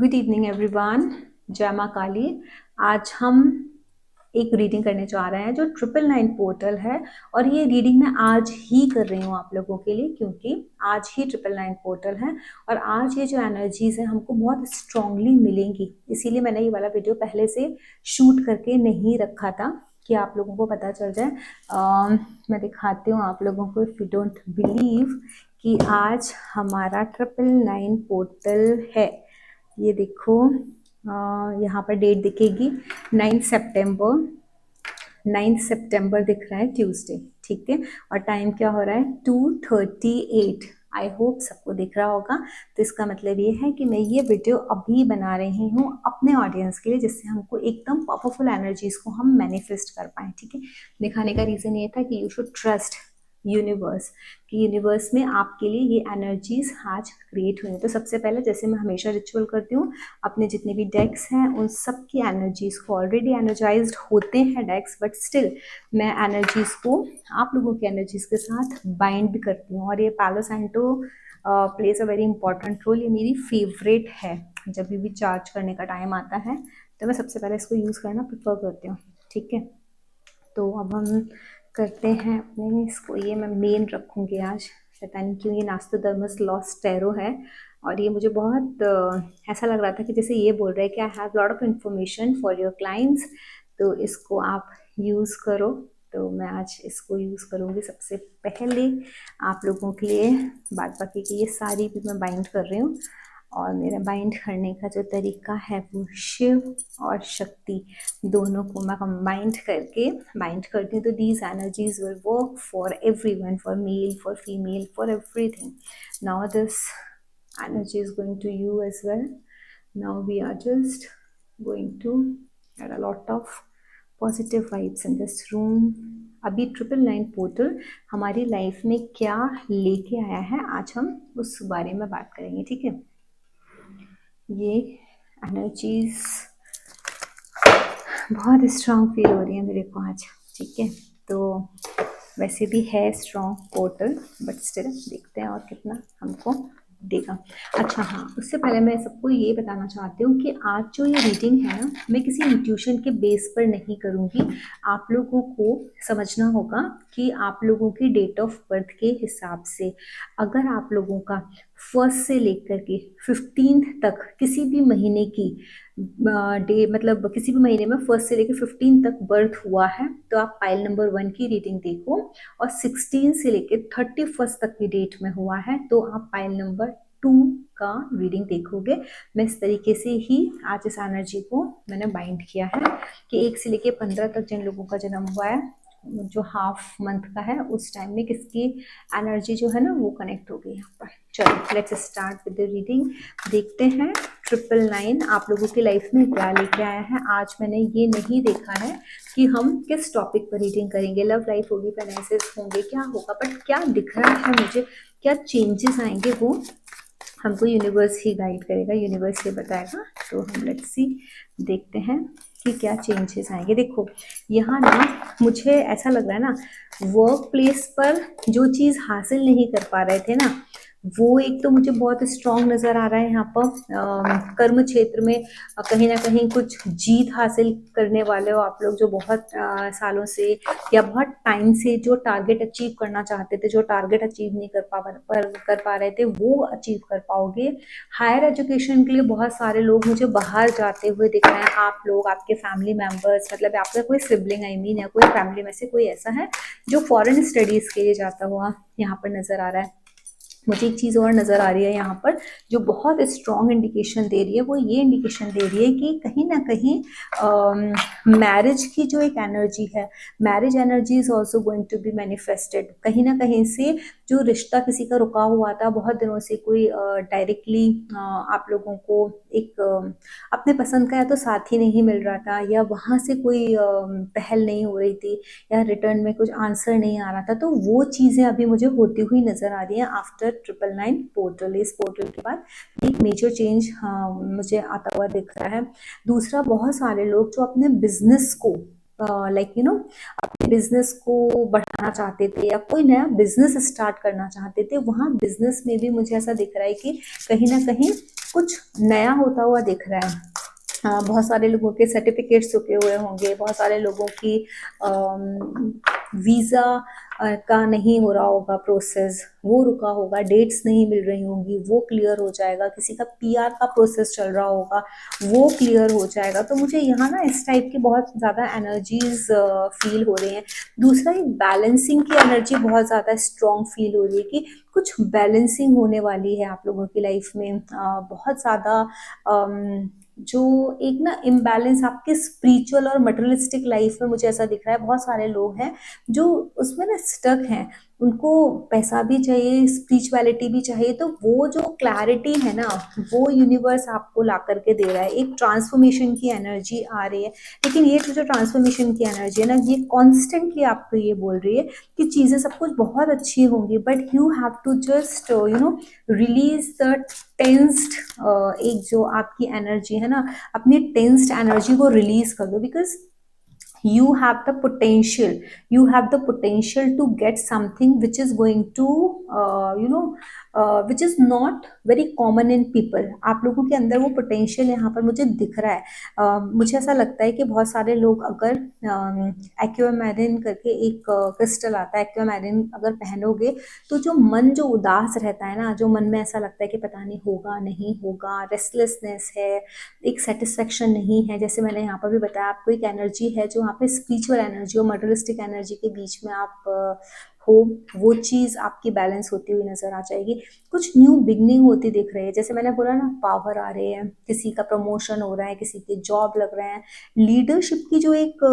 Good evening everyone. जय माँ काली। आज हम एक रीडिंग करने जा रहे हैं जो 999 पोर्टल है। और ये रीडिंग मैं आज ही कर रही हूँ आप लोगों के लिए, क्योंकि आज ही 999 पोर्टल है और आज ये जो एनर्जीज है हमको बहुत स्ट्रांगली मिलेंगी। इसीलिए मैंने ये वाला वीडियो पहले से शूट करके नहीं रखा था कि आप लोगों को पता चल जाए। मैं दिखाती हूँ आप लोगों को, इफ़ यू डोंट बिलीव, कि आज हमारा 999 पोर्टल है। ये देखो, यहाँ पर डेट दिखेगी 9 सितंबर। 9 सितंबर दिख रहा है, ट्यूसडे, ठीक है। और टाइम क्या हो रहा है, 2:38। आई होप सबको दिख रहा होगा। तो इसका मतलब ये है कि मैं ये वीडियो अभी बना रही हूँ अपने ऑडियंस के लिए, जिससे हमको एकदम पावरफुल एनर्जीज को हम मैनिफेस्ट कर पाए, ठीक है। दिखाने का रीज़न ये था कि यू शुड ट्रस्ट यूनिवर्स, कि यूनिवर्स में आपके लिए ये एनर्जीज आज क्रिएट हुई हैं। तो सबसे पहले, जैसे मैं हमेशा रिचुअल करती हूँ, अपने जितने भी डेक्स हैं उन सब की एनर्जीज को, ऑलरेडी एनर्जाइज्ड होते हैं डेक्स, बट स्टिल मैं एनर्जीज को आप लोगों की एनर्जीज के साथ बाइंड करती हूँ। और ये palo santo plays a very important role. ये मेरी फेवरेट है। जब भी चार्ज करने का टाइम आता है तो मैं सबसे पहले इसको यूज़ करना प्रेफर करती हूँ, ठीक है। तो अब हम करते हैं अपने इसको, ये मैं मेन रखूँगी आज। पता नहीं क्यों ये नास्टोडर्मस लॉस्ट टैरो है और ये मुझे बहुत ऐसा लग रहा था कि जैसे ये बोल रहा है कि I have lot of information for your clients, तो इसको आप यूज़ करो। तो मैं आज इसको यूज़ करूँगी सबसे पहले आप लोगों के लिए। बाद बाकी की ये सारी भी मैं बाइंड कर रही हूँ। और मेरा बाइंड करने का जो तरीका है वो शिव और शक्ति दोनों को मैं कंबाइंड करके बाइंड करती हूँ। तो these energies will work for everyone, for male, for female, for everything. Now this energy is going to you as well. Now we are just going to add a lot of positive vibes in this room. अभी 999 portal हमारी life में क्या लेके आया है, आज हम उस बारे में बात करेंगे, ठीक है। ये एनर्जीज बहुत स्ट्रांग फील हो रही है मेरे को आज, ठीक है। तो वैसे भी है स्ट्रांग पोर्टल, बट स्टिल देखते हैं और कितना हमको देगा। अच्छा हाँ, उससे पहले मैं सबको ये बताना चाहती हूँ कि आज जो ये रीडिंग है ना, मैं किसी इंट्यूशन के बेस पर नहीं करूँगी। आप लोगों को समझना होगा कि आप लोगों की डेट ऑफ बर्थ के हिसाब से, अगर आप लोगों का फर्स्ट से लेकर के 15 तक किसी भी महीने की डे, मतलब किसी भी महीने में फर्स्ट से लेकर 15 तक बर्थ हुआ है, तो आप पाइल नंबर 1 की रीडिंग देखो। और 16 से लेकर 31 तक की डेट में हुआ है तो आप पाइल नंबर 2 का रीडिंग देखोगे। मैं इस तरीके से ही आज इस एनर्जी को मैंने बाइंड किया है कि 1 से लेकर 15 तक जिन लोगों का जन्म हुआ है, जो हाफ मंथ का है, उस टाइम में किसकी एनर्जी जो है ना वो कनेक्ट हो गई यहाँ पर। चलो let's start with the reading. देखते हैं 999 आप लोगों की लाइफ में क्या लेके आया है। आज मैंने ये नहीं देखा है कि हम किस टॉपिक पर रीडिंग करेंगे, लव लाइफ होगी, फाइनेंसेस होंगे, क्या होगा, बट क्या दिख रहा है मुझे, क्या चेंजेस आएंगे, वो हमको यूनिवर्स ही गाइड करेगा, यूनिवर्स ही बताएगा। तो हम लेट्स सी देखते हैं कि क्या चेंजेस आएंगे। देखो यहाँ ना मुझे ऐसा लग रहा है ना, वर्क प्लेस पर जो चीज़ हासिल नहीं कर पा रहे थे ना, वो एक तो मुझे बहुत स्ट्रांग नज़र आ रहा है यहाँ पर। कर्म क्षेत्र में कहीं ना कहीं कुछ जीत हासिल करने वाले हो आप लोग, जो बहुत सालों से या बहुत टाइम से जो टारगेट अचीव करना चाहते थे, जो टारगेट अचीव नहीं कर पा रहे थे, वो अचीव कर पाओगे। हायर एजुकेशन के लिए बहुत सारे लोग मुझे बाहर जाते हुए दिख रहे हैं। आप लोग, आपके फैमिली मेम्बर्स, मतलब आपका कोई सिबलिंग, आई मीन, या कोई फैमिली में से कोई ऐसा है जो फॉरेन स्टडीज़ के लिए जाता हुआ यहाँ पर नज़र आ रहा है। मुझे एक चीज़ और नज़र आ रही है यहाँ पर जो बहुत स्ट्रॉन्ग इंडिकेशन दे रही है, वो ये इंडिकेशन दे रही है कि कहीं ना कहीं मैरिज की जो एक एनर्जी है, marriage energy is also going to be manifested. कहीं ना कहीं से जो रिश्ता किसी का रुका हुआ था बहुत दिनों से, कोई डायरेक्टली आप लोगों को एक अपने पसंद का या तो साथी नहीं मिल रहा था, या वहाँ से कोई पहल नहीं हो रही थी, या रिटर्न में कुछ आंसर नहीं आ रहा था, तो वो चीज़ें अभी मुझे होती हुई नज़र आ रही हैं आफ्टर 999 पोर्टल। इस पोर्टल के बाद एक मेजर चेंज मुझे आता हुआ दिख रहा है। दूसरा, बहुत सारे लोग जो अपने बिजनेस को लाइक यू नो अपने बिजनेस को बढ़ाना चाहते थे या कोई नया बिजनेस स्टार्ट करना चाहते थे, वहाँ बिजनेस में भी मुझे ऐसा दिख रहा है कि कहीं ना कहीं कुछ नया होता हुआ दिख रहा है। बहुत सारे लोगों के सर्टिफिकेट्स रुके हुए होंगे, बहुत सारे लोगों की वीज़ा का नहीं हो रहा होगा प्रोसेस, वो रुका होगा, डेट्स नहीं मिल रही होंगी, वो क्लियर हो जाएगा। किसी का पीआर का प्रोसेस चल रहा होगा, वो क्लियर हो जाएगा। तो मुझे यहाँ ना इस टाइप की बहुत ज़्यादा एनर्जीज फील हो रही हैं। दूसरा, एक बैलेंसिंग की एनर्जी बहुत ज़्यादा स्ट्रॉन्ग फील हो रही है कि कुछ बैलेंसिंग होने वाली है आप लोगों की लाइफ में। बहुत ज़्यादा जो एक ना इम्बैलेंस आपके स्पिरिचुअल और मटेरियलिस्टिक लाइफ में मुझे ऐसा दिख रहा है। बहुत सारे लोग हैं जो उसमें ना स्टक हैं, उनको पैसा भी चाहिए, स्पिरिचुअलिटी भी चाहिए। तो वो जो क्लैरिटी है ना, वो यूनिवर्स आपको ला करके दे रहा है। एक ट्रांसफॉर्मेशन की एनर्जी आ रही है। लेकिन ये जो ट्रांसफॉर्मेशन की एनर्जी है ना, ये कॉन्स्टेंटली आपको ये बोल रही है कि चीज़ें सब कुछ बहुत अच्छी होंगी, but you have to just release the tensed, एक जो आपकी एनर्जी है ना, अपनी टेंस्ड एनर्जी को रिलीज कर दो। Because you have the potential to get something which is going to which is not very common in people. आप लोगों के अंदर वो पोटेंशियल यहाँ पर मुझे दिख रहा है। मुझे ऐसा लगता है कि बहुत सारे लोग अगर एक्वामैरिन करके एक क्रिस्टल आता है, एक्वामैरिन अगर पहनोगे तो जो मन जो उदास रहता है ना, जो मन में ऐसा लगता है कि पता नहीं होगा नहीं होगा, रेस्टलेसनेस है, एक सेटिस्फेक्शन नहीं है, जैसे मैंने यहाँ पर भी बताया आपको, एक एनर्जी है जो वहाँ पे स्पिरिचुअल एनर्जी और मटेरियलिस्टिक एनर्जी के बीच में आप हो, वो चीज़ आपकी बैलेंस होती हुई नजर आ जाएगी। कुछ न्यू बिगनिंग होती दिख रही है। जैसे मैंने बोला ना, पावर आ रही है, किसी का प्रमोशन हो रहा है, किसी के जॉब लग रहे हैं, लीडरशिप की जो एक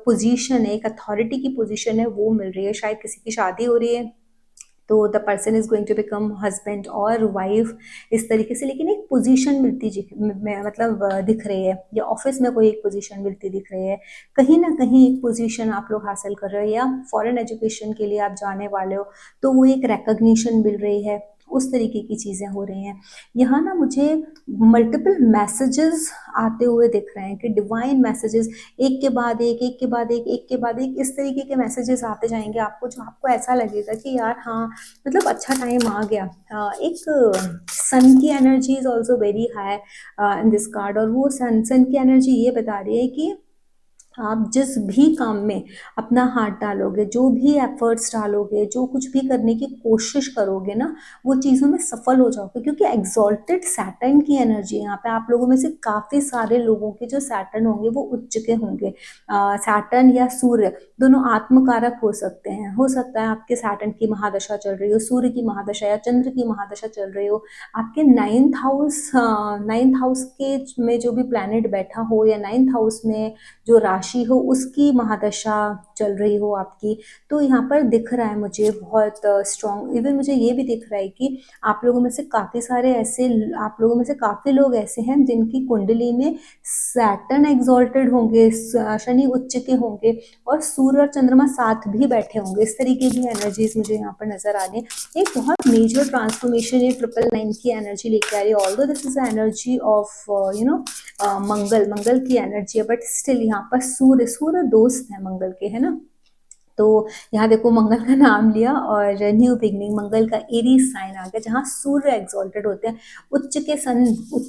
पोजीशन है, एक अथॉरिटी की पोजीशन है, वो मिल रही है। शायद किसी की शादी हो रही है तो the person is going to become husband और वाइफ, इस तरीके से। लेकिन एक पोजीशन मतलब दिख रही है, या ऑफिस में कोई एक पोजीशन मिलती दिख रही है, कहीं ना कहीं एक पोजीशन आप लोग हासिल कर रहे हो, या फॉरेन एजुकेशन के लिए आप जाने वाले हो तो वो एक रिकग्निशन मिल रही है। उस तरीके की चीज़ें हो रही हैं। यहाँ ना मुझे मल्टीपल मैसेजेस आते हुए दिख रहे हैं कि डिवाइन मैसेजेस, एक के बाद एक, एक के बाद एक के बाद एक, इस तरीके के मैसेजेस आते जाएंगे आपको, जो आपको ऐसा लगेगा कि यार हाँ, मतलब अच्छा टाइम आ गया। एक सन की energy is also very high in this card, और वो सन की एनर्जी ये बता रही है कि आप जिस भी काम में अपना हाथ डालोगे, जो भी एफर्ट्स डालोगे, जो कुछ भी करने की कोशिश करोगे ना, वो चीज़ों में सफल हो जाओगे। क्योंकि एग्जॉल्टेड सैटर्न की एनर्जी यहाँ पे आप लोगों में से काफ़ी सारे लोगों के जो सैटर्न होंगे वो उच्च के होंगे। सैटर्न या सूर्य दोनों आत्मकारक हो सकते हैं। हो सकता है आपके सैटर्न की महादशा चल रही हो, सूर्य की महादशा या चंद्र की महादशा चल रही हो, आपके नाइन्थ हाउस के में जो भी प्लैनेट बैठा हो, या नाइन्थ हाउस में जो राशि हो उसकी महादशा चल रही हो आपकी। तो यहाँ पर दिख रहा है मुझे बहुत स्ट्रॉन्ग। इवन मुझे ये भी दिख रहा है कि आप लोगों में से काफ़ी सारे ऐसे, आप लोगों में से काफ़ी लोग ऐसे हैं जिनकी कुंडली में सैटर्न एग्जॉल्टेड होंगे, शनि उच्च के होंगे, और सूर्य और चंद्रमा साथ भी बैठे होंगे। इस तरीके की एनर्जीज मुझे यहाँ पर नजर आ रही है। एक बहुत मेजर ट्रांसफॉर्मेशन ये 999 की एनर्जी लेके आ रही है। Although this is energy of Mangal की एनर्जी है, बट स्टिल यहाँ पर सूर्य दोस्त है मंगल के, है ना। तो यहाँ देखो, मंगल का नाम लिया और न्यू बिगनिंग, मंगल का एरीज साइन आ गया, जहाँ सूर्य एक्सॉल्टेड होते हैं। उच्च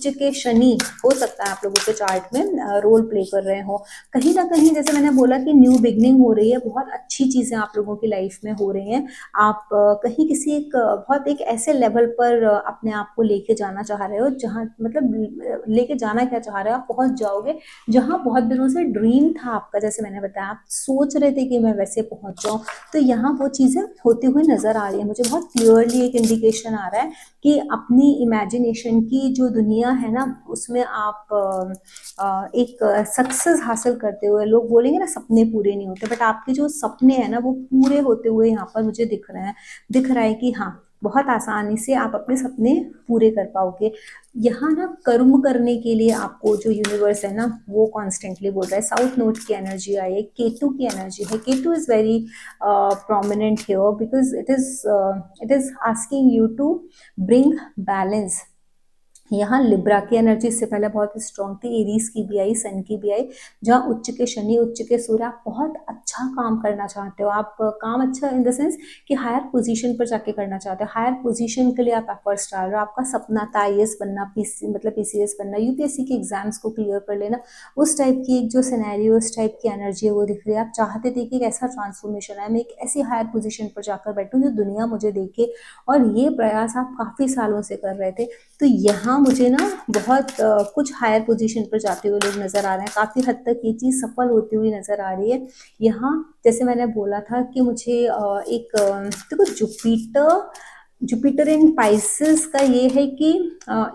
के शनि हो सकता है आप लोगों के चार्ट में रोल प्ले कर रहे हो। कहीं ना कहीं जैसे मैंने बोला कि न्यू बिगनिंग हो रही है, बहुत अच्छी चीजें आप लोगों की लाइफ में हो रही हैं। आप कहीं किसी बहुत एक ऐसे लेवल पर अपने आप को लेके जाना चाह रहे हो, जहाँ मतलब लेके जाना क्या चाह रहे हो, आप पहुंच जाओगे जहाँ बहुत दिनों से ड्रीम था आपका। जैसे मैंने बताया, आप सोच रहे थे कि मैं वैसे पहुंच जाऊं, तो यहाँ वो चीजें होती हुई नजर आ रही है। मुझे बहुत क्लियरली एक इंडिकेशन आ रहा है कि अपनी इमेजिनेशन की जो दुनिया है ना, उसमें आप एक सक्सेस हासिल करते हुए, लोग बोलेंगे ना सपने पूरे नहीं होते, बट आपके जो सपने हैं ना वो पूरे होते हुए यहाँ पर मुझे दिख रहे हैं। दिख रहा है कि हाँ, बहुत आसानी से आप अपने सपने पूरे कर पाओगे। यहाँ ना कर्म करने के लिए आपको जो यूनिवर्स है ना, वो कॉन्स्टेंटली बोल रहा है। साउथ नोड की एनर्जी आई है, केतु की एनर्जी है। Ketu is very prominent here because it is asking you to bring balance. यहाँ लिब्रा की एनर्जी इससे पहले बहुत स्ट्रॉन्ग थी, एरीज की भी आई, सन की भी आई, जहाँ उच्च के शनि, उच्च के सूर्य, आप बहुत अच्छा काम करना चाहते हो, आप काम अच्छा इन द सेंस कि हायर पोजीशन पर जाके करना चाहते हो, हायर पोजीशन के लिए आप एफर्ट्स डाल रहे हो, आपका सपना था आईएएस बनना, मतलब पीसीएस बनना, यूपीएससी के एग्जाम्स को क्लियर कर लेना, उस टाइप की एक जो सिनेरियो, उस टाइप की एनर्जी है वो दिख रही है। आप चाहते थे कि एक ऐसा ट्रांसफॉर्मेशन है, मैं एक ऐसी हायर पोजीशन पर जाकर बैठूं जो दुनिया मुझे देखे, और ये प्रयास आप काफ़ी सालों से कर रहे थे। तो यहाँ मुझे ना बहुत कुछ हायर पोजीशन पर जाते हुए लोग नज़र आ रहे हैं, काफ़ी हद तक ये चीज़ सफल होती हुई नज़र आ रही है। यहाँ जैसे मैंने बोला था कि मुझे देखो जुपिटर इन पाइसेस का ये है कि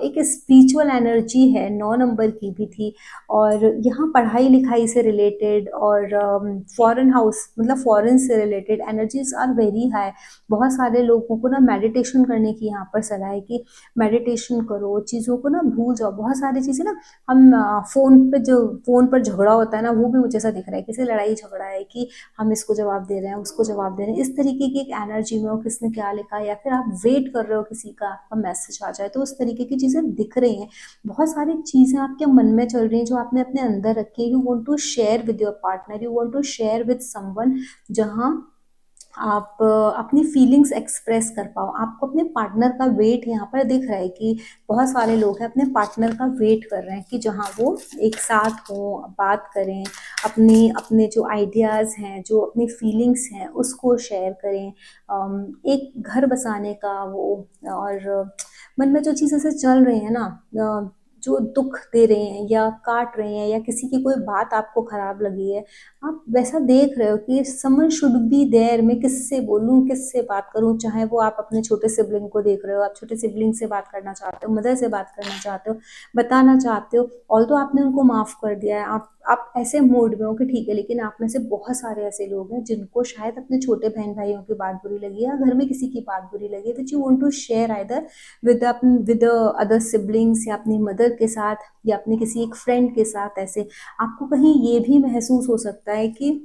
एक स्पिरिचुअल एनर्जी है, 9 नंबर की भी थी, और यहाँ पढ़ाई लिखाई से रिलेटेड और फॉरेन हाउस मतलब फॉरेन से related energies are very high. बहुत सारे लोगों को ना मेडिटेशन करने की यहाँ पर सलाह है कि मेडिटेशन करो, चीज़ों को ना भूल जाओ। बहुत सारी चीज़ें ना हम फ़ोन पर झगड़ा होता है ना, वो भी मुझे ऐसा दिख रहा है, किसी लड़ाई झगड़ा है कि हम इसको जवाब दे रहे हैं, उसको जवाब दे रहे हैं, इस तरीके की एक एनर्जी में हो, किसने क्या लिखा, या फिर आप वेट कर रहे हो किसी का आपका मैसेज आ जाए, तो उस तरीके की चीज़ें दिख रही हैं। बहुत सारी चीज़ें आपके मन में चल रही हैं जो आपने अपने अंदर रखी है, you want to share with your partner, you want to share with someone, जहाँ आप अपनी फीलिंग्स एक्सप्रेस कर पाओ। आपको अपने पार्टनर का वेट यहाँ पर दिख रहा है कि बहुत सारे लोग हैं अपने पार्टनर का वेट कर रहे हैं कि जहाँ वो एक साथ हों, बात करें, अपने जो आइडियाज़ हैं, जो अपनी फीलिंग्स हैं उसको शेयर करें, एक घर बसाने का वो, और मन में जो चीज़ ऐसे चल रही है ना, जो दुख दे रहे हैं या काट रहे हैं, या किसी की कोई बात आपको खराब लगी है, आप वैसा देख रहे हो कि समवन शुड बी देयर, मैं किससे बोलूँ, किससे बात करूँ, चाहे वो आप अपने छोटे सिबलिंग को देख रहे हो, आप छोटे सिबलिंग से बात करना चाहते हो, मदर से बात करना चाहते हो, बताना चाहते हो, ऑल्दो आपने उनको माफ़ कर दिया है, आप ऐसे मूड में हो कि ठीक है, लेकिन आप में से बहुत सारे ऐसे लोग हैं जिनको शायद अपने छोटे बहन भाइयों की बात बुरी लगी है, या घर में किसी की बात बुरी लगी है, which you want to share either with other siblings, या अपनी मदर के साथ, या अपने किसी एक फ्रेंड के साथ। ऐसे आपको कहीं ये भी महसूस हो सकता है कि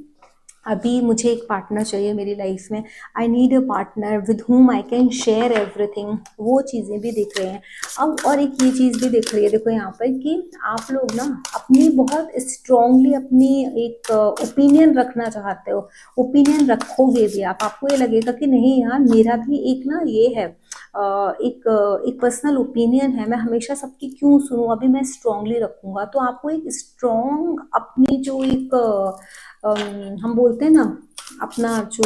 अभी मुझे एक पार्टनर चाहिए मेरी लाइफ में, I need a partner with whom I can share everything, वो चीज़ें भी दिख रही हैं। अब और एक ये चीज़ भी दिख रही है, देखो यहाँ पर कि आप लोग ना अपनी बहुत स्ट्रांगली अपनी एक ओपिनियन रखना चाहते हो, ओपिनियन रखोगे भी आप, आपको ये लगेगा कि नहीं यार, मेरा भी एक ना ये है, एक पर्सनल ओपिनियन है, मैं हमेशा सबकी क्यों सुनूं, अभी मैं स्ट्रांगली रखूंगा। तो आपको एक स्ट्रांग अपनी जो एक हम बोलते हैं ना, अपना जो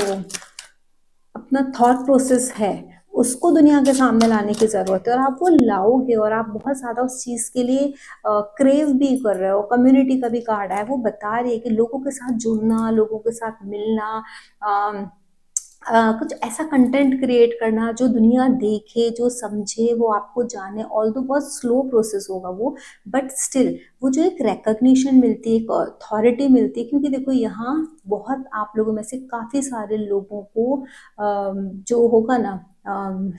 अपना थॉट प्रोसेस है उसको दुनिया के सामने लाने की ज़रूरत है, और आप वो लाओगे, और आप बहुत ज़्यादा उस चीज़ के लिए क्रेव भी कर रहे हो। कम्युनिटी का भी कार्ड है, वो बता रही है कि लोगों के साथ जुड़ना, लोगों के साथ मिलना, कुछ ऐसा कंटेंट क्रिएट करना जो दुनिया देखे, जो समझे, वो आपको जाने, ऑल्दो बहुत स्लो प्रोसेस होगा वो, बट स्टिल वो जो एक रिकग्निशन मिलती है, एक अथॉरिटी मिलती है, क्योंकि देखो यहाँ बहुत आप लोगों में से काफ़ी सारे लोगों को जो होगा ना,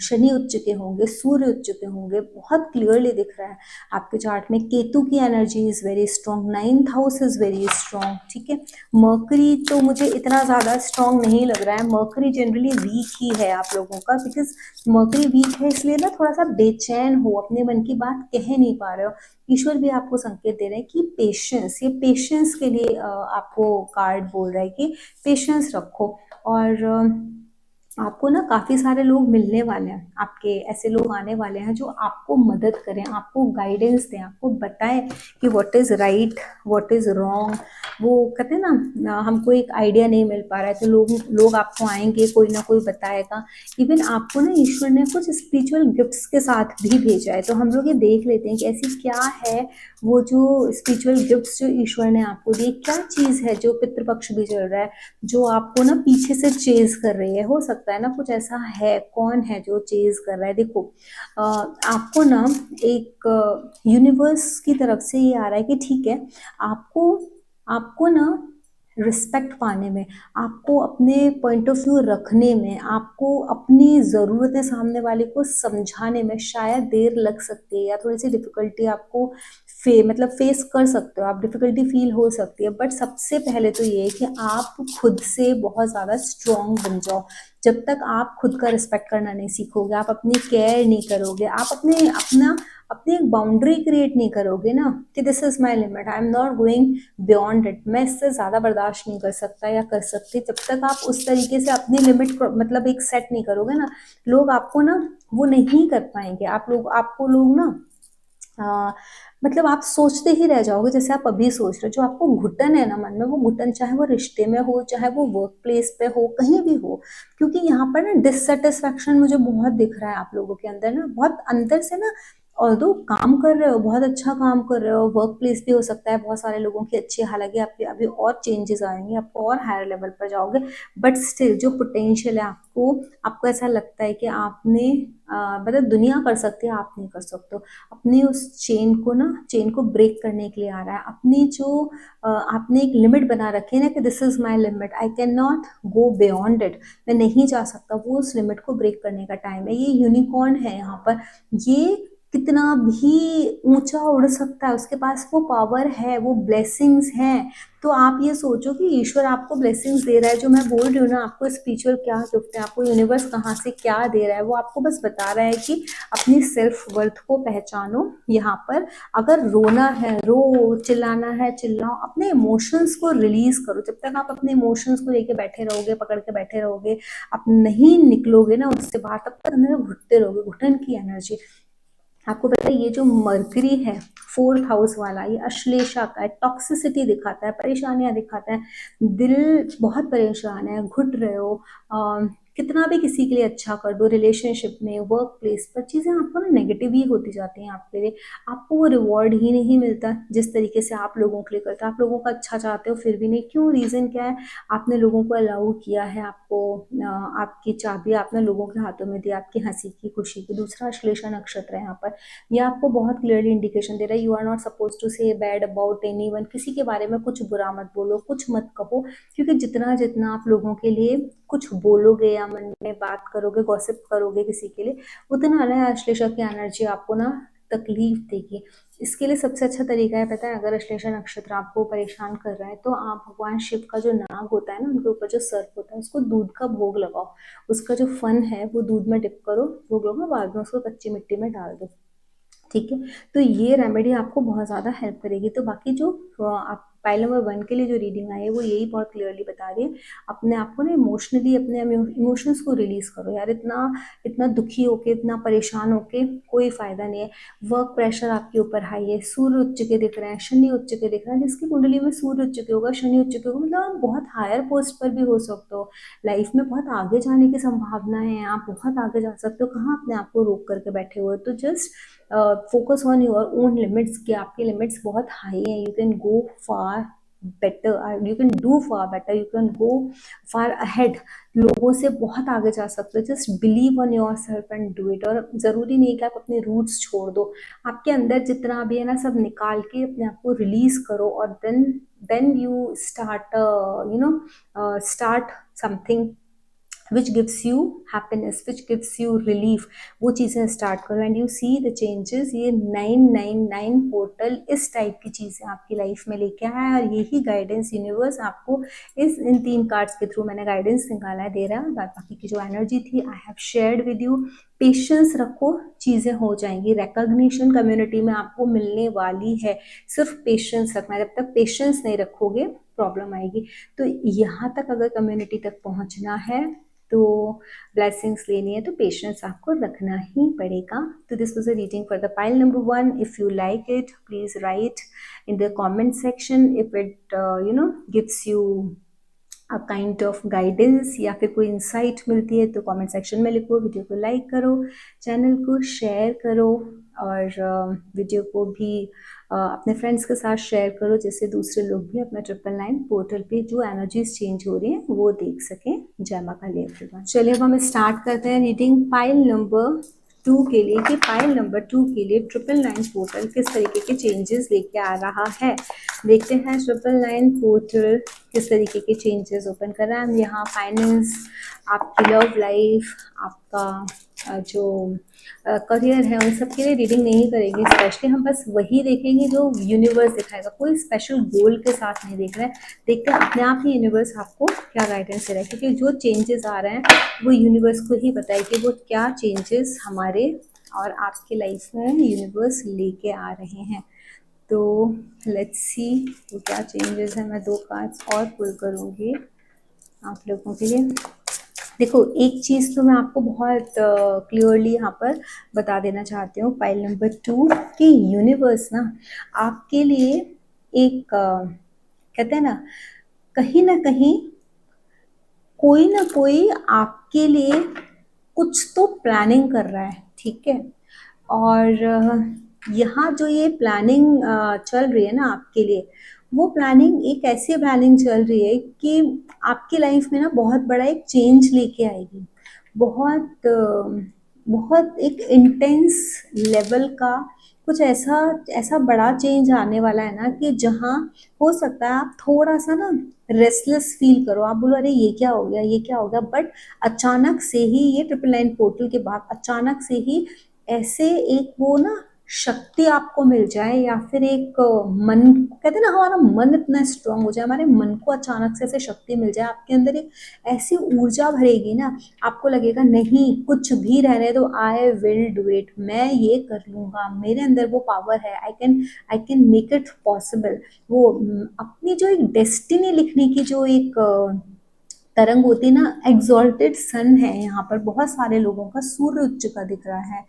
शनि उच्च के होंगे, सूर्य उच्च के होंगे, बहुत क्लियरली दिख रहा है आपके चार्ट में। केतु की energy is very strong, 9th house is very strong, ठीक है। मर्करी तो मुझे इतना ज़्यादा स्ट्रॉन्ग नहीं लग रहा है, मर्करी जनरली वीक ही है आप लोगों का, बिकॉज मर्करी वीक है, इसलिए ना थोड़ा सा बेचैन हो, अपने मन की बात कह नहीं पा रहे हो। ईश्वर भी आपको संकेत दे रहे हैं कि पेशेंस, ये पेशेंस के लिए आपको कार्ड बोल रहा है कि पेशेंस रखो, और आपको ना काफ़ी सारे लोग मिलने वाले हैं, आपके ऐसे लोग आने वाले हैं जो आपको मदद करें, आपको गाइडेंस दें, आपको बताएं कि what is right, what is wrong. वो कहते हैं ना, हमको एक आइडिया नहीं मिल पा रहा है, तो लोग आपको आएंगे, कोई ना कोई बताएगा। इवन आपको ना ईश्वर ने कुछ स्पिरिचुअल गिफ्ट्स के साथ भी भेजा है, तो हम लोग ये देख लेते हैं कि ऐसी क्या है वो जो स्पिरिचुअल गिफ्ट्स जो ईश्वर ने आपको दिए, क्या चीज़ है जो पितृपक्ष भी चल रहा है, जो आपको ना पीछे से चेज कर रही है। हो सकता है ना कुछ ऐसा है, कौन है जो चेज कर रहा है। देखो आपको ना एक यूनिवर्स की तरफ से ये आ रहा है कि ठीक है, आपको आपको ना रिस्पेक्ट पाने में, आपको अपने पॉइंट ऑफ व्यू रखने में, आपको अपनी ज़रूरतें सामने वाले को समझाने में शायद देर लग सकती है, या थोड़ी सी डिफिकल्टी आपको मतलब फेस कर सकते हो, आप डिफिकल्टी फील हो सकती है, बट सबसे पहले तो ये है कि आप खुद से बहुत ज़्यादा स्ट्रॉन्ग बन जाओ। जब तक आप खुद का रिस्पेक्ट करना नहीं सीखोगे, आप अपनी केयर नहीं करोगे, आप अपनी एक बाउंड्री क्रिएट नहीं करोगे ना कि this is my limit, I am not going beyond it, मैं इससे ज़्यादा बर्दाश्त नहीं कर सकता या कर सकती, जब तक आप उस तरीके से अपनी लिमिट मतलब एक सेट नहीं करोगे ना, लोग आपको ना वो नहीं कर पाएंगे। आपको लोग ना मतलब आप सोचते ही रह जाओगे जैसे आप अभी सोच रहे हो। जो आपको घुटन है ना मन में, वो घुटन चाहे वो रिश्ते में हो, चाहे वो वर्क प्लेस पे हो, कहीं भी हो, क्योंकि यहाँ पर ना डिससेटिस्फैक्शन मुझे बहुत दिख रहा है आप लोगों के अंदर ना, बहुत अंदर से ना। ऑल्दो काम कर रहे हो, बहुत अच्छा काम कर रहे हो, वर्क प्लेस भी हो सकता है बहुत सारे लोगों की अच्छी, हालांकि आपके अभी और चेंजेस आएंगे, आपको और हायर लेवल पर जाओगे, बट स्टिल जो पोटेंशियल है आपको आपको ऐसा लगता है कि आपने मतलब दुनिया कर सकती है, आप नहीं कर सकते हो। अपनी उस चेन को ब्रेक करने के लिए आ रहा है। अपनी जो आपने एक लिमिट बना रखी है ना कि this is my limit, I can not go beyond it, मैं नहीं जा सकता, वो उस लिमिट को ब्रेक करने का टाइम है। ये यूनिकॉर्न है यहाँ पर, ये कितना भी ऊंचा उड़ सकता है, उसके पास वो पावर है, वो ब्लेसिंग्स हैं। तो आप ये सोचो कि ईश्वर आपको ब्लेसिंग्स दे रहा है, जो मैं बोल रही हूँ ना, आपको स्पिरिचुअल क्या गिफ्ट है, आपको यूनिवर्स कहाँ से क्या दे रहा है, वो आपको बस बता रहा है कि अपनी सेल्फ वर्थ को पहचानो। यहाँ पर अगर रोना है रो, चिल्लाना है चिल्लाओ, अपने इमोशंस को रिलीज करो। जब तक आप अपने इमोशंस को लेके बैठे रहोगे, पकड़ के बैठे रहोगे, आप नहीं निकलोगे ना उससे बाहर, तब तक अंदर घुटते रहोगे, घुटन की एनर्जी। आपको पता है ये जो मरकरी है 4th हाउस वाला, ये अश्लेषा का है, टॉक्सिसिटी दिखाता है, परेशानियां दिखाता है, दिल बहुत परेशान है, घुट रहे हो, कितना भी किसी के लिए अच्छा कर दो, रिलेशनशिप में, वर्क प्लेस पर, चीज़ें आपको ना नेगेटिव ही होती जाती हैं आपके लिए। आपको वो रिवॉर्ड ही नहीं मिलता जिस तरीके से आप लोगों के लिए करते हो। आप लोगों का अच्छा चाहते हो फिर भी नहीं, क्यों? रीज़न क्या है? आपने लोगों को अलाउ किया है, आपको आपकी चाबी आपने लोगों के हाथों में दी, आपकी हंसी की, खुशी की। दूसरा अश्लेषा नक्षत्र है यहाँ पर, ये आपको बहुत क्लियरली इंडिकेशन दे रहा है, you are not suppose to say bad about anyone, किसी के बारे में कुछ बुरा मत बोलो, कुछ मत कहो, क्योंकि जितना जितना आप लोगों के लिए कुछ बोलोगे या मन में बात करोगे, गॉसिप करोगे किसी के लिए, उतना ना अश्लेषा की एनर्जी आपको ना तकलीफ देगी। इसके लिए सबसे अच्छा तरीका है पता है, अगर अश्लेषा नक्षत्र आपको परेशान कर रहा है तो आप भगवान शिव का जो नाग होता है ना, उनके ऊपर जो सर्प होता है, उसको दूध का भोग लगाओ, उसका जो फन है वो दूध में डिप करो, भोग लगाओ, बाद में उसको कच्ची मिट्टी में डाल दो, ठीक है? तो ये रेमेडी आपको बहुत ज़्यादा हेल्प करेगी। तो बाकी जो आप पाइल नंबर 1 के लिए जो रीडिंग आई है वो यही बहुत क्लियरली बता रही है, अपने आप को ना इमोशनली, अपने इमोशंस को रिलीज करो यार। इतना इतना दुखी होके, इतना परेशान होके कोई फायदा नहीं है। वर्क प्रेशर आपके ऊपर हाई है, सूर्य उच्च के दिख रहे हैं, शनि उच्च के दिख रहे हैं, जिसकी कुंडली में सूर्य उच्च के होगा, शनि उच्च के होगा, मतलब आप बहुत हायर पोस्ट पर भी हो सकते हो, लाइफ में बहुत आगे जाने की संभावना है, आप बहुत आगे जा सकते हो। कहाँ अपने आप को रोक करके बैठे हुए हो? तो just focus on your own limits, कि आपके लिमिट्स बहुत हाई है, you can go far better, you can do far better, you can go far ahead, लोगों से बहुत आगे जा सकते हो। Just believe on your self and do it. और ज़रूरी नहीं कि आप अपने रूट्स छोड़ दो, आपके अंदर जितना भी है ना सब निकाल के अपने आप को रिलीज करो, और then you start start something which gives you happiness, which gives you relief, वो चीज़ें स्टार्ट करो and you see the changes. ये 999 पोर्टल इस टाइप की चीज़ें आपकी लाइफ में लेके आया है, और यही गाइडेंस यूनिवर्स आपको इन 3 कार्ड्स के थ्रू मैंने गाइडेंस निकाला है, दे रहा है। बाकी की जो एनर्जी थी I have shared with you. Patience रखो, चीज़ें हो जाएंगी। रिकॉग्निशन कम्युनिटी में आपको मिलने वाली है, सिर्फ पेशेंस रखना है। जब तक पेशेंस नहीं रखोगे प्रॉब्लम आएगी। तो यहाँ तक अगर कम्युनिटी तक पहुँचना है, तो ब्लेसिंग्स लेनी है, तो पेशेंस आपको रखना ही पड़ेगा। तो this was a reading for the pile number 1। If you like it please right in the comment section. If it gives you a kind of guidance या फिर कोई इंसाइट मिलती है तो कमेंट सेक्शन में लिखो। वीडियो को लाइक करो, चैनल को शेयर करो, और वीडियो को भी अपने फ्रेंड्स के साथ शेयर करो, जिससे दूसरे लोग भी अपना 999 पोर्टल पे जो एनर्जीज चेंज हो रही हैं वो देख सकें। जय मां काली एवरीवन। चलिए अब हम स्टार्ट करते हैं रीडिंग पाइल नंबर 2 के लिए, कि पाइल नंबर 2 के लिए 999 पोर्टल किस तरीके के चेंजेस लेके आ रहा है। देखते हैं 999 पोर्टल किस तरीके के चेंजेस ओपन कर रहा है। यहाँ फाइनेंस, आपकी लव लाइफ, आपका जो करियर है उन सब के लिए रीडिंग नहीं करेंगे स्पेशली, हम बस वही देखेंगे जो यूनिवर्स दिखाएगा, कोई स्पेशल गोल के साथ नहीं देख रहे हैं, देखते हैं अपने आप ही यूनिवर्स आपको क्या गाइडेंस दे रहा है, क्योंकि जो चेंजेस आ रहे हैं वो यूनिवर्स को ही पता है कि वो क्या चेंजेस हमारे और आपके लाइफ में यूनिवर्स लेके आ रहे हैं। तो लेट्स सी वो क्या चेंजेस है। मैं 2 कार्ड्स और पुल करूँगी आप लोगों के लिए। देखो एक चीज़ तो मैं आपको बहुत क्लियरली यहाँ पर बता देना चाहती हूँ, पाइल नंबर 2, कि यूनिवर्स आपके लिए एक कहते हैं ना कहीं कोई ना कोई आपके लिए कुछ तो प्लानिंग कर रहा है, ठीक है। और यहाँ जो ये प्लानिंग चल रही है ना आपके लिए, वो प्लानिंग एक ऐसी प्लानिंग चल रही है कि आपकी लाइफ में ना बहुत बड़ा एक चेंज लेके आएगी, बहुत बहुत एक इंटेंस लेवल का कुछ ऐसा ऐसा बड़ा चेंज आने वाला है ना, कि जहाँ हो सकता है आप थोड़ा सा ना रेस्टलेस फील करो, आप बोलो अरे ये क्या हो गया, ये क्या हो गया, बट अचानक से ही ये 999 पोर्टल के बाद अचानक से ही ऐसे एक वो ना शक्ति आपको मिल जाए, या फिर एक मन, कहते हैं ना हमारा मन इतना स्ट्रांग हो जाए, हमारे मन को अचानक से ऐसे शक्ति मिल जाए, आपके अंदर एक ऐसी ऊर्जा भरेगी ना, आपको लगेगा नहीं कुछ भी रहने दो, आई विल डू इट, मैं ये कर लूंगा, मेरे अंदर वो पावर है, I can make it possible. वो अपनी जो एक डेस्टिनी लिखने की जो एक तरंग होती है ना, एग्जॉल्टेड सन है यहाँ पर, बहुत सारे लोगों का सूर्य उच्च का दिख रहा है,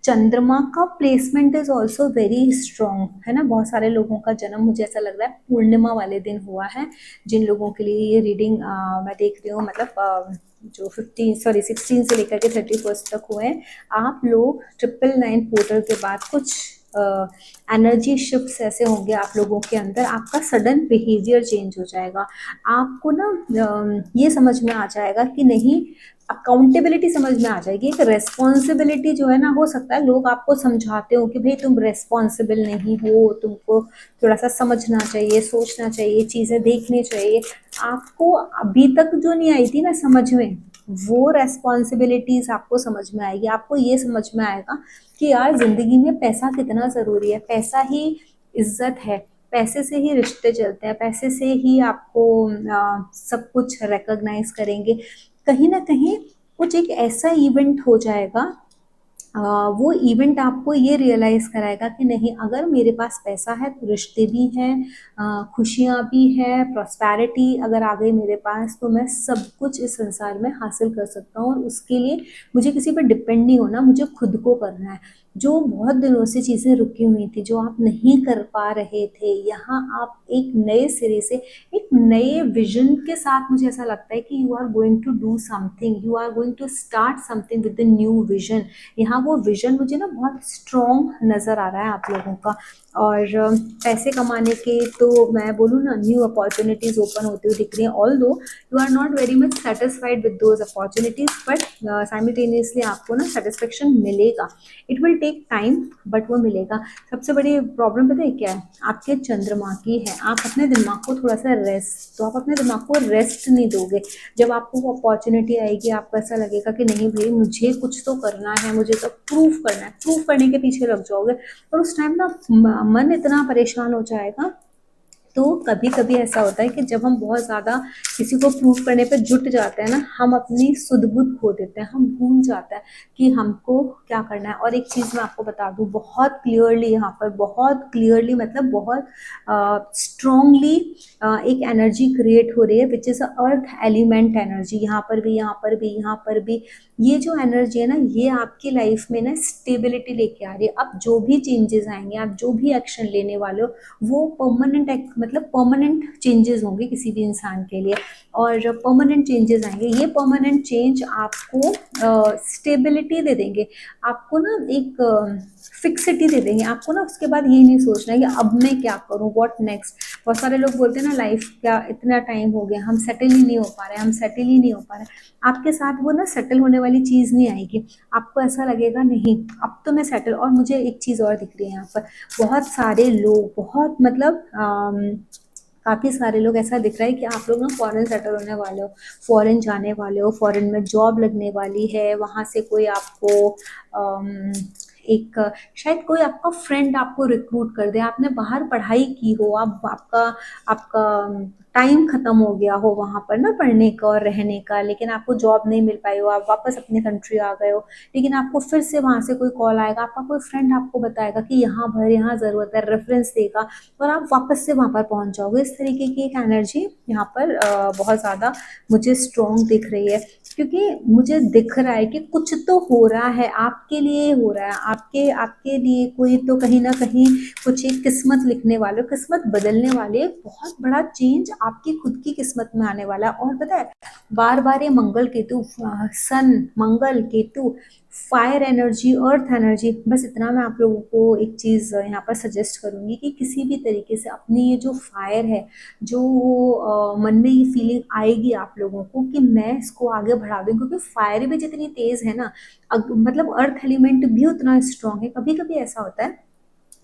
चंद्रमा का placement is also very strong है ना, बहुत सारे लोगों का जन्म मुझे ऐसा लग रहा है पूर्णिमा वाले दिन हुआ है, जिन लोगों के लिए ये रीडिंग मैं देख रही हूँ, मतलब जो 16 से लेकर के 31 तक हुए हैं, आप लोग 999 पोर्टल के बाद कुछ एनर्जी शिफ्ट्स ऐसे होंगे आप लोगों के अंदर, आपका सडन बिहेवियर चेंज हो जाएगा, आपको ना ये समझ में आ जाएगा कि नहीं, अकाउंटेबिलिटी समझ में आ जाएगी, एक रेस्पॉन्सिबिलिटी जो है ना, हो सकता है लोग आपको समझाते हो कि भाई तुम रेस्पॉन्सिबल नहीं हो, तुमको थोड़ा सा समझना चाहिए, सोचना चाहिए, चीज़ें देखनी चाहिए, आपको अभी तक जो नहीं आई थी ना समझ में, वो रेस्पॉन्सिबिलिटीज आपको समझ में आएगी, आपको ये समझ में आएगा कि यार जिंदगी में पैसा कितना ज़रूरी है, पैसा ही इज्जत है, पैसे से ही रिश्ते चलते हैं, पैसे से ही आपको सब कुछ रिकॉग्नाइज करेंगे, कहीं ना कहीं कुछ एक ऐसा इवेंट हो जाएगा, वो इवेंट आपको ये रियलाइज कराएगा कि नहीं, अगर मेरे पास पैसा है तो रिश्ते भी हैं, खुशियाँ भी है, प्रॉस्पेरिटी अगर आ गई मेरे पास तो मैं सब कुछ इस संसार में हासिल कर सकता हूँ, और उसके लिए मुझे किसी पर डिपेंड नहीं होना, मुझे खुद को करना है। जो बहुत दिनों से चीज़ें रुकी हुई थी, जो आप नहीं कर पा रहे थे, यहाँ आप एक नए सिरे से एक नए विजन के साथ, मुझे ऐसा लगता है कि you are going to do something, you are going to start something with the new vision. यहाँ वो विजन मुझे ना बहुत स्ट्रॉन्ग नज़र आ रहा है आप लोगों का। और पैसे कमाने के तो मैं बोलूँ ना, न्यू अपॉर्चुनिटीज़ ओपन होती हुई दिख रही हैं, although you are not very much satisfied with those opportunities, but simultaneously आपको ना सेटिस्फेक्शन मिलेगा, it will take time but वो मिलेगा। सबसे बड़ी प्रॉब्लम पता है क्या है, आपके चंद्रमा की है, आप अपने दिमाग को थोड़ा सा रेस्ट, तो आप अपने दिमाग को रेस्ट नहीं दोगे, जब आपको वो अपॉर्चुनिटी आएगी आपको ऐसा लगेगा कि नहीं भाई मुझे कुछ तो करना है, मुझे तो प्रूफ करना है, प्रूफ करने के पीछे लग जाओगे, और उस टाइम ना मन इतना परेशान हो जाएगा। तो कभी कभी ऐसा होता है कि जब हम बहुत ज़्यादा किसी को प्रूफ करने पे जुट जाते हैं ना, हम अपनी सुध बुध खो देते हैं, हम भूल जाते हैं कि हमको क्या करना है। और एक चीज़ मैं आपको बता दूँ बहुत क्लियरली, यहाँ पर बहुत क्लियरली, मतलब बहुत स्ट्रॉन्गली एक एनर्जी क्रिएट हो रही है, which is earth element energy, यहाँ पर भी, यहाँ पर भी, यहाँ पर भी, ये जो एनर्जी है ना, ये आपकी लाइफ में ना स्टेबिलिटी लेके आ रही है। अब जो भी चेंजेस आएंगे, आप जो भी एक्शन लेने वाले हो, वो परमानेंट, मतलब परमानेंट चेंजेस होंगे किसी भी इंसान के लिए, और परमानेंट चेंजेस आएंगे, ये परमानेंट चेंज आपको स्टेबिलिटी दे देंगे, आपको ना एक फिक्सिटी दे देंगे, आपको ना उसके बाद ये नहीं सोचना है कि अब मैं क्या करूँ, व्हाट नेक्स्ट। बहुत सारे लोग बोलते हैं ना लाइफ क्या, इतना टाइम हो गया, हम सेटल ही नहीं हो पा रहे, हम सेटल ही नहीं हो पा रहे, आपके साथ वो ना सेटल होने वाली चीज़ नहीं आएगी, आपको ऐसा लगेगा नहीं अब तो मैं सेटल। और मुझे एक चीज़ और दिख रही है यहाँ पर, बहुत सारे लोग, बहुत मतलब काफ़ी सारे लोग ऐसा दिख रहा है कि आप लोग ना फॉरेन सेटल होने वाले हो, फॉरेन जाने वाले हो, फॉरेन में जॉब लगने वाली है, वहाँ से कोई आपको अम, एक शायद कोई आपका फ्रेंड आपको रिक्रूट कर दे, आपने बाहर पढ़ाई की हो, आप आपका आपका टाइम खत्म हो गया हो वहाँ पर ना पढ़ने का और रहने का, लेकिन आपको जॉब नहीं मिल पाई हो, आप वापस अपनी कंट्री आ गए हो, लेकिन आपको फिर से वहाँ से कोई कॉल आएगा, आपका कोई फ्रेंड आपको बताएगा कि यहाँ भर, यहाँ ज़रूरत है, रेफरेंस देगा और आप वापस से वहाँ पर पहुँच जाओगे। इस तरीके की एक एनर्जी यहाँ पर बहुत ज़्यादा मुझे स्ट्रॉन्ग दिख रही है, क्योंकि मुझे दिख रहा है कि कुछ तो हो रहा है, आपके लिए हो रहा है, आपके आपके लिए कोई तो कहीं ना कहीं कुछ एक किस्मत लिखने वाले, किस्मत बदलने वाले, बहुत बड़ा चेंज आपकी खुद की किस्मत में आने वाला है। और पता है, बार बार ये मंगल केतु, सन, मंगल Ketu, fire energy, earth energy, बस इतना मैं आप लोगों को एक चीज़ यहाँ पर सजेस्ट करूँगी कि किसी भी तरीके से अपनी ये जो फायर है, जो मन में ये फीलिंग आएगी आप लोगों को कि मैं इसको आगे बढ़ा दूँ, क्योंकि फायर भी जितनी तेज़ है ना, मतलब अर्थ एलिमेंट भी उतना स्ट्रांग है। कभी कभी ऐसा होता है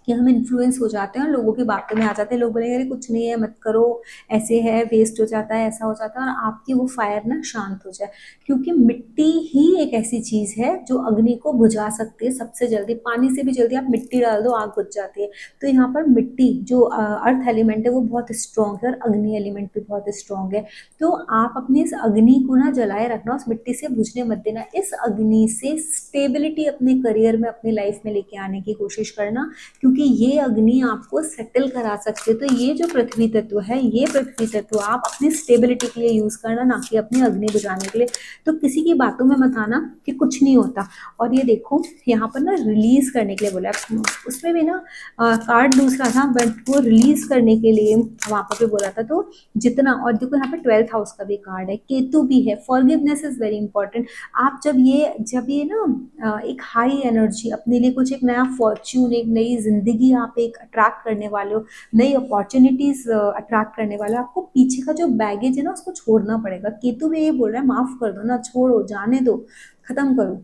कि हम इन्फ्लुएंस हो जाते हैं और लोगों की बातों में आ जाते हैं, लोग बोलेंगे अरे कुछ नहीं है, मत करो, ऐसे है, वेस्ट हो जाता है, ऐसा हो जाता है, और आपकी वो फायर ना शांत हो जाए। क्योंकि मिट्टी ही एक ऐसी चीज़ है जो अग्नि को बुझा सकती है सबसे जल्दी, पानी से भी जल्दी आप मिट्टी डाल दो, आग बुझ जाती है। तो यहाँ पर मिट्टी जो अर्थ एलिमेंट है वो बहुत स्ट्रॉन्ग है, और अग्नि एलिमेंट भी बहुत स्ट्रॉन्ग है। तो आप अपनी इस अग्नि को ना जलाए रखना, उस मिट्टी से बुझने मत देना, इस अग्नि से स्टेबिलिटी अपने करियर में, अपनी लाइफ में लेके आने की कोशिश करना, क्योंकि ये अग्नि आपको सेटल करा सकते हो। तो ये जो पृथ्वी तत्व है, ये पृथ्वी तत्व आप अपनी स्टेबिलिटी के लिए यूज करना, ना कि अपनी अग्नि बुझाने के लिए। तो किसी की बातों में मत आना कि कुछ नहीं होता। और ये देखो यहाँ पर ना रिलीज करने के लिए बोला है, उसमें भी ना कार्ड दूसरा था, बट वो रिलीज करने के लिए वहां पर भी बोला था। तो जितना, और देखो यहाँ पर 12th हाउस का भी कार्ड है, केतु भी है, फॉरगिवनेस इज वेरी इंपॉर्टेंट। आप जब ये ना एक हाई एनर्जी अपने लिए, कुछ एक नया फॉर्च्यून, एक नई जिंदगी आप एक अट्रैक्ट करने वाले हो, नई अपॉर्चुनिटीज अट्रैक्ट करने वाले हो, आपको पीछे का जो बैगेज है ना उसको छोड़ना पड़ेगा। केतु भी ये बोल रहा है माफ कर दो ना, छोड़ो, जाने दो, खत्म करो।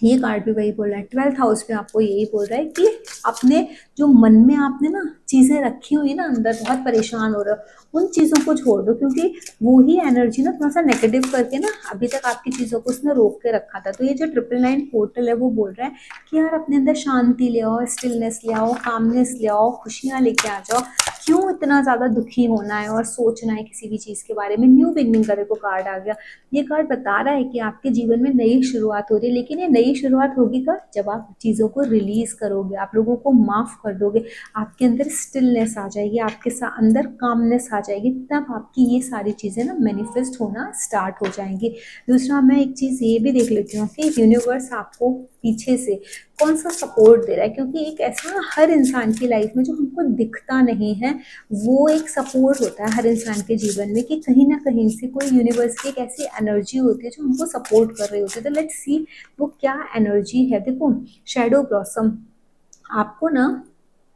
ये कार्ड भी वही बोल रहा है। 12th हाउस में आपको यही बोल रहा है कि अपने जो मन में आपने ना चीजें रखी हुई ना अंदर, बहुत परेशान हो रहे हो, उन चीजों को छोड़ दो, क्योंकि वो ही एनर्जी ना थोड़ा सा नेगेटिव करके ना अभी तक आपकी चीजों को उसने रोक के रखा था। तो ये जो 999 पोर्टल है वो बोल रहा है कि यार अपने अंदर शांति ले आओ, स्टिलनेस ले आओ, कामनेस ले आओ, खुशियां लेके आ जाओ। क्यों इतना ज्यादा दुखी होना है और सोचना है किसी भी चीज के बारे में। न्यू बिगनिंग का देखो कार्ड आ गया। ये कार्ड बता रहा है कि आपके जीवन में नई शुरुआत हो रही है, लेकिन ये नई शुरुआत होगी कब? जब आप चीज़ों को रिलीज करोगे, आप लोगों को माफ कर दोगे, आपके अंदर स्टिलनेस आ जाएगी, आपके अंदर कामनेस आ जाएगी, तब आपकी ये सारी चीज़ें ना मैनिफेस्ट होना स्टार्ट हो जाएंगी। दूसरा, मैं एक चीज़ ये भी देख लेती हूँ कि यूनिवर्स आपको पीछे से कौन सा सपोर्ट दे रहा है, क्योंकि एक ऐसा हर इंसान की लाइफ में जो हमको दिखता नहीं है, वो एक सपोर्ट होता है हर इंसान के जीवन में, कि कहीं ना कहीं से कोई यूनिवर्स की एक ऐसी एनर्जी होती है जो हमको सपोर्ट कर रही होती है। तो लेट्स सी वो क्या एनर्जी है। देखो, शैडो ब्लॉसम, आपको ना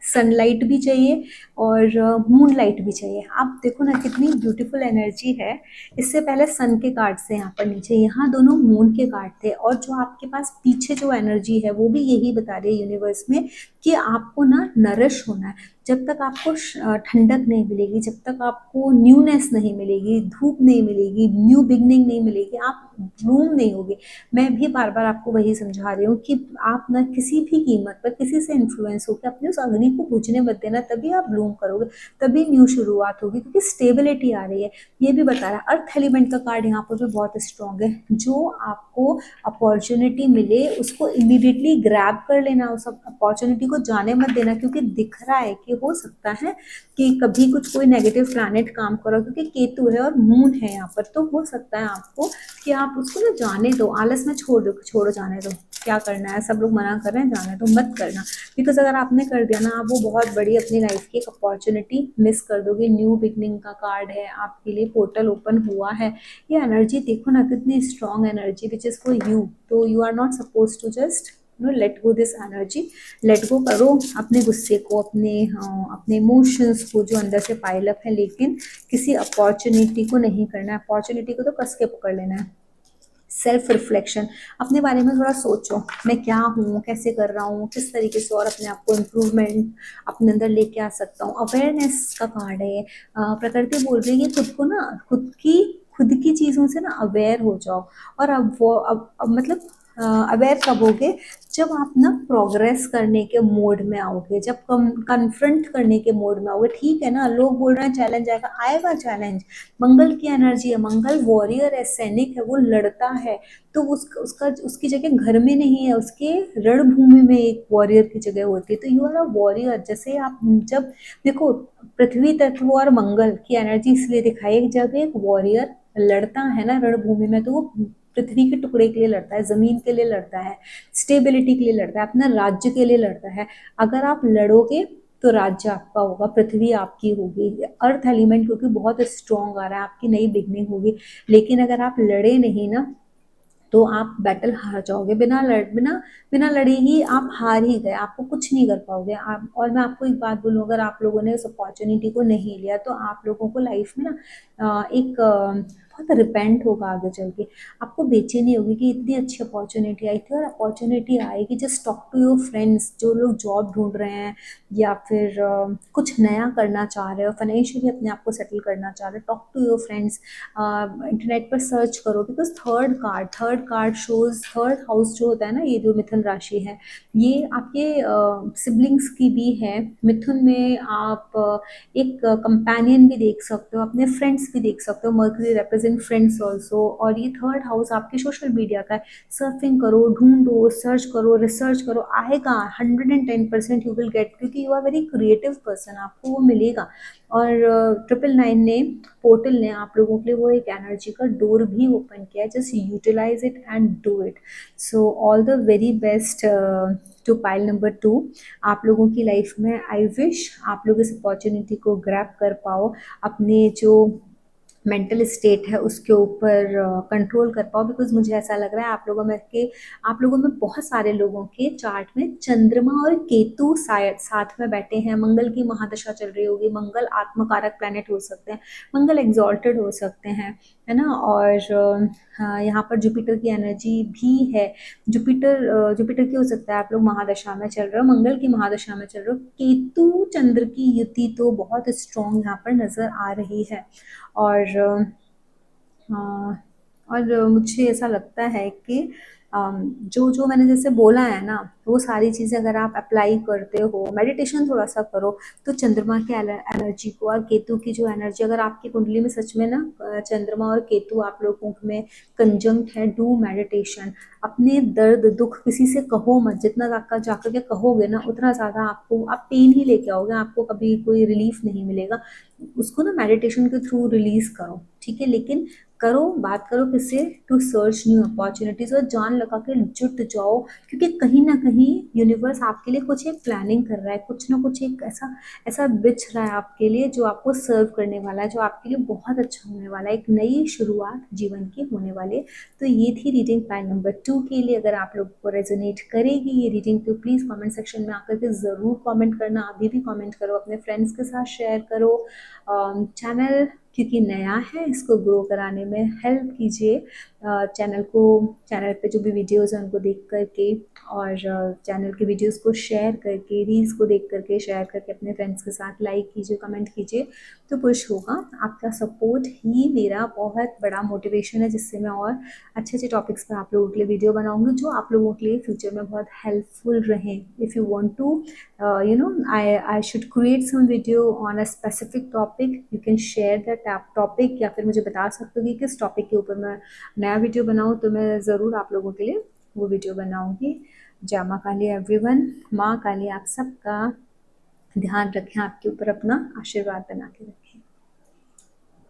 सनलाइट भी चाहिए और मून लाइट भी चाहिए। आप देखो ना कितनी ब्यूटीफुल एनर्जी है। इससे पहले सन के कार्ड से यहाँ पर नीचे, यहाँ दोनों मून के कार्ड थे, और जो आपके पास पीछे जो एनर्जी है वो भी यही बता रही है यूनिवर्स में कि आपको ना नरिश होना है। जब तक आपको ठंडक नहीं मिलेगी, जब तक आपको न्यूनेस नहीं मिलेगी, धूप नहीं मिलेगी, न्यू बिगनिंग नहीं मिलेगी, आप ब्लूम नहीं होगे। मैं भी बार बार आपको वही समझा रही हूँ कि आप ना किसी भी कीमत पर किसी से इन्फ्लुएंस होकर अपनी उस अग्नि को बुझने मत देना, तभी आप ब्लूम करोगे, तभी न्यू शुरुआत होगी, क्योंकि स्टेबिलिटी आ रही है। ये भी बता रहा है। अर्थ एलिमेंट का कार्ड यहाँ पर भी बहुत स्ट्रांग है। जो आपको अपॉर्चुनिटी मिले उसको इमीडिएटली ग्रैब कर लेना, उस अपॉर्चुनिटी को जाने मत देना, क्योंकि दिख रहा है कि हो सकता है कि कभी कुछ कोई नेगेटिव प्लैनेट काम करो, क्योंकि केतु है और मून है यहाँ पर, तो हो सकता है आपको कि आप उसको ना जाने दो, आलस में छोड़ दो, छोड़ो, जाने दो, क्या करना है, सब लोग मना कर रहे हैं, जाने दो, मत करना। बिकॉज अगर आपने कर दिया ना, आप वो बहुत बड़ी अपनी लाइफ की एक अपॉर्चुनिटी मिस कर दोगे। न्यू बिगनिंग का कार्ड है, आपके लिए पोर्टल ओपन हुआ है। ये एनर्जी देखो ना कितनी strong energy, which is for you. तो you are not suppose to just let go this energy. Let go करो अपने गुस्से को, अपने इमोशंस को जो अंदर से पाइल अप है, लेकिन किसी अपॉर्चुनिटी को नहीं करना है। अपॉर्चुनिटी को तो कस के पकड़ लेना है। सेल्फ रिफ्लेक्शन, अपने बारे में थोड़ा सोचो, मैं क्या हूँ, कैसे कर रहा हूँ, किस तरीके से और अपने आप को इम्प्रूवमेंट अपने अंदर लेके आ सकता हूँ। अवेयरनेस का कार्ड है। प्रकृति बोल रही है खुद को ना, खुद की चीज़ों से ना अवेयर हो जाओ। और अब मतलब अवेयर कब होगे, जब आप ना प्रोग्रेस करने के मोड में आओगे, जब कन्फ्रंट करने के मोड में आओगे। ठीक है ना, लोग बोल रहे हैं चैलेंज आएगा, आएगा चैलेंज। मंगल की एनर्जी है, मंगल वॉरियर है, सैनिक है, वो लड़ता है। तो उसकी जगह घर में नहीं है, उसके रणभूमि में एक वॉरियर की जगह होती है। तो यू आर अ वॉरियर। जैसे आप जब देखो, पृथ्वी तत्व और मंगल की एनर्जी इसलिए दिखाई है, जब एक वॉरियर लड़ता है ना रणभूमि में, तो वो पृथ्वी के टुकड़े के लिए लड़ता है, जमीन के लिए लड़ता है, स्टेबिलिटी के लिए लड़ता है, अपना राज्य के लिए लड़ता है। अगर आप लड़ोगे तो राज्य आपका होगा, पृथ्वी आपकी होगी, अर्थ एलिमेंट क्योंकि बहुत स्ट्रॉन्ग आ रहा है, आपकी नई बिगनिंग होगी। लेकिन अगर आप लड़े नहीं ना, तो आप बैटल हार जाओगे। बिना लड़े ही आप हार ही गए, आपको कुछ नहीं कर पाओगे आप। और मैं आपको एक बात बोलूँ, अगर आप लोगों ने उस अपॉर्चुनिटी को नहीं लिया, तो आप लोगों को लाइफ में ना एक बहुत रिपेंट होगा आगे चल के। आपको बेचैनी होगी कि इतनी अच्छी अपॉर्चुनिटी आई थी, और अपॉर्चुनिटी आएगी। Just talk to your friends, जो लोग जॉब ढूंढ रहे हैं या फिर कुछ नया करना चाह रहे हो, फाइनेंशियली अपने आप को सेटल करना चाह रहे हो, talk to your friends. Internet पर सर्च करो, because third card shows, third house जो होता है ना, ये जो मिथुन राशि है, ये आपके सिबलिंग्स की भी है। मिथुन में आप एक कंपेनियन भी देख सकते हो, अपने फ्रेंड्स भी देख सकते हो। Mercury represent friends also. और ये थर्ड हाउस आपके सोशल मीडिया का है। सर्फिंग करो, ढूंढो, सर्च करो, रिसर्च करो, आएगा 110% यू विल गेट, क्योंकि you are very creative person, आपको वो मिलेगा। और 999 ने, पोर्टल ने आप लोगों के लिए वो एक एनर्जी का डोर भी ओपन किया है। Just utilize it and do it. So all the very best to pile number 2। आप लोगों की लाइफ में आई विश आप लोग इस अपॉर्चुनिटी को ग्रैब कर पाओ, अपने जो मेंटल स्टेट है उसके ऊपर कंट्रोल कर पाओ। बिकॉज मुझे ऐसा लग रहा है आप लोगों में बहुत सारे लोगों के चार्ट में चंद्रमा और केतु शायद साथ में बैठे हैं। मंगल की महादशा चल रही होगी, मंगल आत्मकारक प्लैनेट हो सकते हैं, मंगल एग्जॉल्टेड हो सकते हैं, है ना। और हाँ, यहाँ पर जुपिटर की एनर्जी भी है। जुपिटर की हो सकता है आप लोग महादशा में चल रहे हो, मंगल की महादशा में चल रहे हो। केतु चंद्र की युति तो बहुत स्ट्रॉन्ग यहाँ पर नजर आ रही है। और हाँ, और मुझे ऐसा लगता है कि जो जो मैंने जैसे बोला है ना, वो सारी चीज़ें अगर आप अप्लाई करते हो, मेडिटेशन थोड़ा सा करो, तो चंद्रमा की एनर्जी को और केतु की जो एनर्जी, अगर आपकी कुंडली में सच में ना चंद्रमा और केतु आप लोगों में कंजंक्ट है, डू मेडिटेशन। अपने दर्द दुख किसी से कहो मत, जितना जाकर के कहोगे ना, उतना ज़्यादा आप पेन ही लेके आओगे, आपको कभी कोई रिलीफ नहीं मिलेगा। उसको ना मेडिटेशन के थ्रू रिलीज करो, ठीक है। लेकिन करो, बात करो किससे, टू सर्च न्यू अपॉर्चुनिटीज, और जान लगा के जुट जाओ। क्योंकि कहीं ना कहीं यूनिवर्स आपके लिए कुछ एक प्लानिंग कर रहा है, कुछ ना कुछ एक ऐसा ऐसा बिछ रहा है आपके लिए, जो आपको सर्व करने वाला है, जो आपके लिए बहुत अच्छा होने वाला है, एक नई शुरुआत जीवन की होने वाली है। तो ये थी रीडिंग पाइल नंबर 2 के लिए। अगर आप लोग को रेजोनेट करेगी ये रीडिंग, तो प्लीज़ कमेंट सेक्शन में आकर के ज़रूर कमेंट करना। अभी भी कमेंट करो, अपने फ्रेंड्स के साथ शेयर करो। चैनल क्योंकि नया है, इसको ग्रो कराने में हेल्प कीजिए। चैनल पे जो भी वीडियोस हैं उनको देख करके, और चैनल के वीडियोस को शेयर करके, रील्स को देख करके शेयर करके अपने फ्रेंड्स के साथ लाइक कीजिए, कमेंट कीजिए, तो पुश होगा। आपका सपोर्ट ही मेरा बहुत बड़ा मोटिवेशन है, जिससे मैं और अच्छे अच्छे टॉपिक्स पर आप लोगों के लिए वीडियो बनाऊंगी, जो आप लोगों के लिए फ्यूचर में बहुत हेल्पफुल रहें। If you want to I should create some video on a specific topic, you can share that topic, या फिर मुझे बता सकते हो कि किस टॉपिक के ऊपर मैं नया वीडियो बनाऊँ, तो मैं ज़रूर आप लोगों के लिए वो वीडियो बनाऊंगी। जय माँ काली एवरीवन। माँ काली आप सबका ध्यान रखें, आपके ऊपर अपना आशीर्वाद बना के रखें।